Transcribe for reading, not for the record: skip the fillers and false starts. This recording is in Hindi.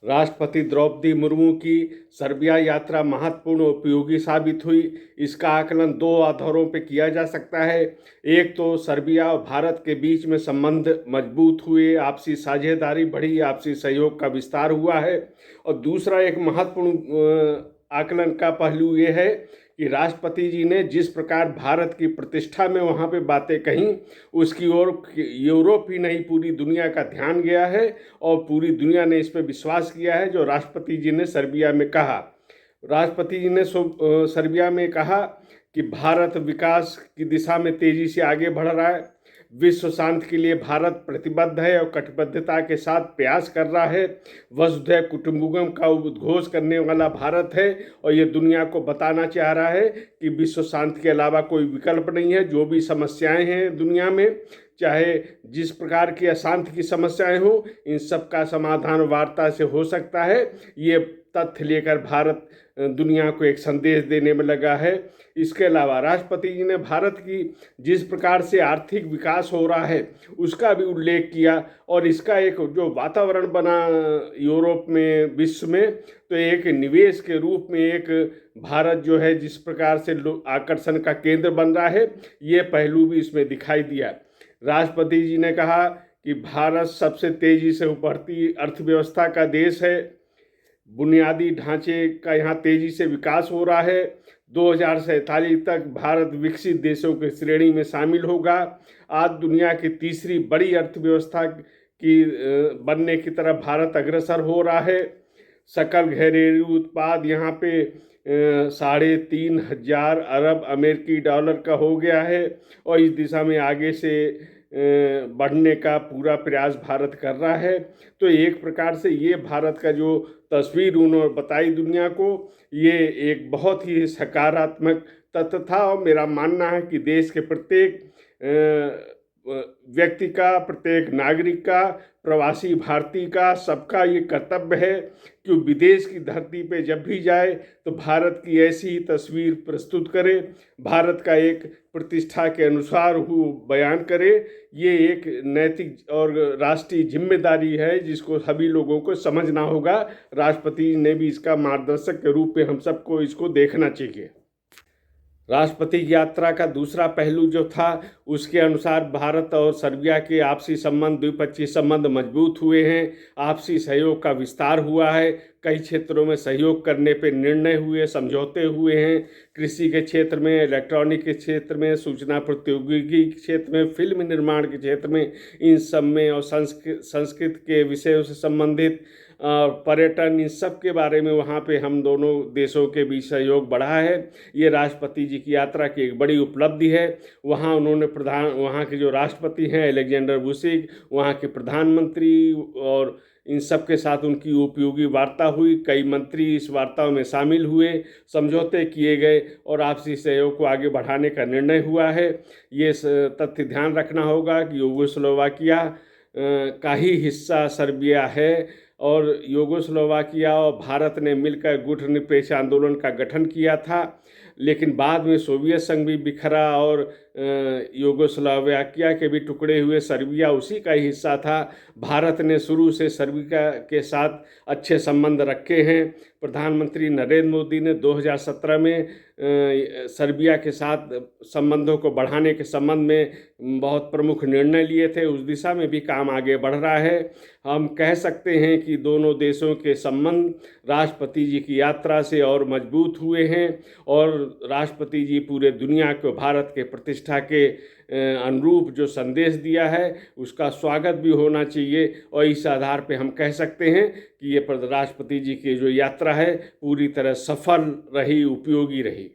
राष्ट्रपति द्रौपदी मुर्मू की सर्बिया यात्रा महत्वपूर्ण और उपयोगी साबित हुई। इसका आकलन दो आधारों पर किया जा सकता है। एक तो सर्बिया और भारत के बीच में संबंध मजबूत हुए, आपसी साझेदारी बढ़ी, आपसी सहयोग का विस्तार हुआ है। और दूसरा एक महत्वपूर्ण आकलन का पहलू ये है कि राष्ट्रपति जी ने जिस प्रकार भारत की प्रतिष्ठा में वहाँ पे बातें कहीं, उसकी ओर यूरोप ही नहीं पूरी दुनिया का ध्यान गया है और पूरी दुनिया ने इस पर विश्वास किया है जो राष्ट्रपति जी ने सर्बिया में कहा। राष्ट्रपति जी ने सर्बिया में कहा कि भारत विकास की दिशा में तेजी से आगे बढ़ रहा है, विश्व शांति के लिए भारत प्रतिबद्ध है और कटिबद्धता के साथ प्रयास कर रहा है। वसुधैव कुटुंबकम का उद्घोष करने वाला भारत है और ये दुनिया को बताना चाह रहा है कि विश्व शांति के अलावा कोई विकल्प नहीं है। जो भी समस्याएं हैं दुनिया में, चाहे जिस प्रकार की अशांति की समस्याएं हो, इन सब का समाधान वार्ता से हो सकता है। ये तथ्य लेकर भारत दुनिया को एक संदेश देने में लगा है। इसके अलावा राष्ट्रपति जी ने भारत की जिस प्रकार से आर्थिक विकास हो रहा है उसका भी उल्लेख किया और इसका एक जो वातावरण बना यूरोप में, विश्व में, तो एक निवेश के रूप में एक भारत जो है जिस प्रकार से आकर्षण का केंद्र बन रहा है, ये पहलू भी इसमें दिखाई दिया। राष्ट्रपति जी ने कहा कि भारत सबसे तेजी से उभरती अर्थव्यवस्था का देश है, बुनियादी ढांचे का यहाँ तेजी से विकास हो रहा है। 2047 तक भारत विकसित देशों की श्रेणी में शामिल होगा। आज दुनिया की तीसरी बड़ी अर्थव्यवस्था की बनने की तरफ भारत अग्रसर हो रहा है। सकल घरेलू उत्पाद यहाँ पे 3,500 अरब अमेरिकी डॉलर का हो गया है और इस दिशा में आगे से बढ़ने का पूरा प्रयास भारत कर रहा है। तो एक प्रकार से ये भारत का जो तस्वीर उन्होंने बताई दुनिया को, ये एक बहुत ही सकारात्मक तथ्य था। और मेरा मानना है कि देश के प्रत्येक व्यक्ति का, प्रत्येक नागरिक का, प्रवासी भारतीय का, सबका ये कर्तव्य है कि विदेश की धरती पे जब भी जाए तो भारत की ऐसी ही तस्वीर प्रस्तुत करे, भारत का एक प्रतिष्ठा के अनुसार वो बयान करे। ये एक नैतिक और राष्ट्रीय जिम्मेदारी है जिसको सभी लोगों को समझना होगा। राष्ट्रपति ने भी इसका मार्गदर्शक के रूप में हम सबको इसको देखना चाहिए। राष्ट्रपति की यात्रा का दूसरा पहलू जो था, उसके अनुसार भारत और सर्बिया के आपसी संबंध, द्विपक्षीय संबंध मजबूत हुए हैं, आपसी सहयोग का विस्तार हुआ है, कई क्षेत्रों में सहयोग करने पे निर्णय हुए, समझौते हुए हैं। कृषि के क्षेत्र में, इलेक्ट्रॉनिक के क्षेत्र में, सूचना प्रौद्योगिकी के क्षेत्र में, फिल्म निर्माण के क्षेत्र में, इन सब में, और संस्कृत के विषयों से संबंधित पर्यटन, इन सब के बारे में वहाँ पे हम दोनों देशों के बीच सहयोग बढ़ा है। ये राष्ट्रपति जी की यात्रा की एक बड़ी उपलब्धि है। वहाँ उन्होंने वहाँ के जो राष्ट्रपति हैं अलेक्जेंडर वुसिक, वहाँ के प्रधानमंत्री और इन सब के साथ उनकी उपयोगी वार्ता हुई। कई मंत्री इस वार्ताओं में शामिल हुए, समझौते किए गए और आपसी सहयोग को आगे बढ़ाने का निर्णय हुआ है। ये तथ्य ध्यान रखना होगा कि यूगोस्लोवाकिया का ही हिस्सा सर्बिया है और यूगोस्लोवाकिया और भारत ने मिलकर गुटनिरपेक्ष आंदोलन का गठन किया था, लेकिन बाद में सोवियत संघ भी बिखरा और यूगोस्लोवाकिया के भी टुकड़े हुए। सर्बिया उसी का ही हिस्सा था। भारत ने शुरू से सर्बिया के साथ अच्छे संबंध रखे हैं। प्रधानमंत्री नरेंद्र मोदी ने 2017 में सर्बिया के साथ संबंधों को बढ़ाने के संबंध में बहुत प्रमुख निर्णय लिए थे। उस दिशा में भी काम आगे बढ़ रहा है। हम कह सकते हैं कि दोनों देशों के संबंध राष्ट्रपति जी की यात्रा से और मजबूत हुए हैं और राष्ट्रपति जी पूरे दुनिया को भारत के प्रतिष्ठा के अनुरूप जो संदेश दिया है उसका स्वागत भी होना चाहिए। और इस आधार पे हम कह सकते हैं कि ये राष्ट्रपति जी की जो यात्रा है पूरी तरह सफल रही, उपयोगी रही।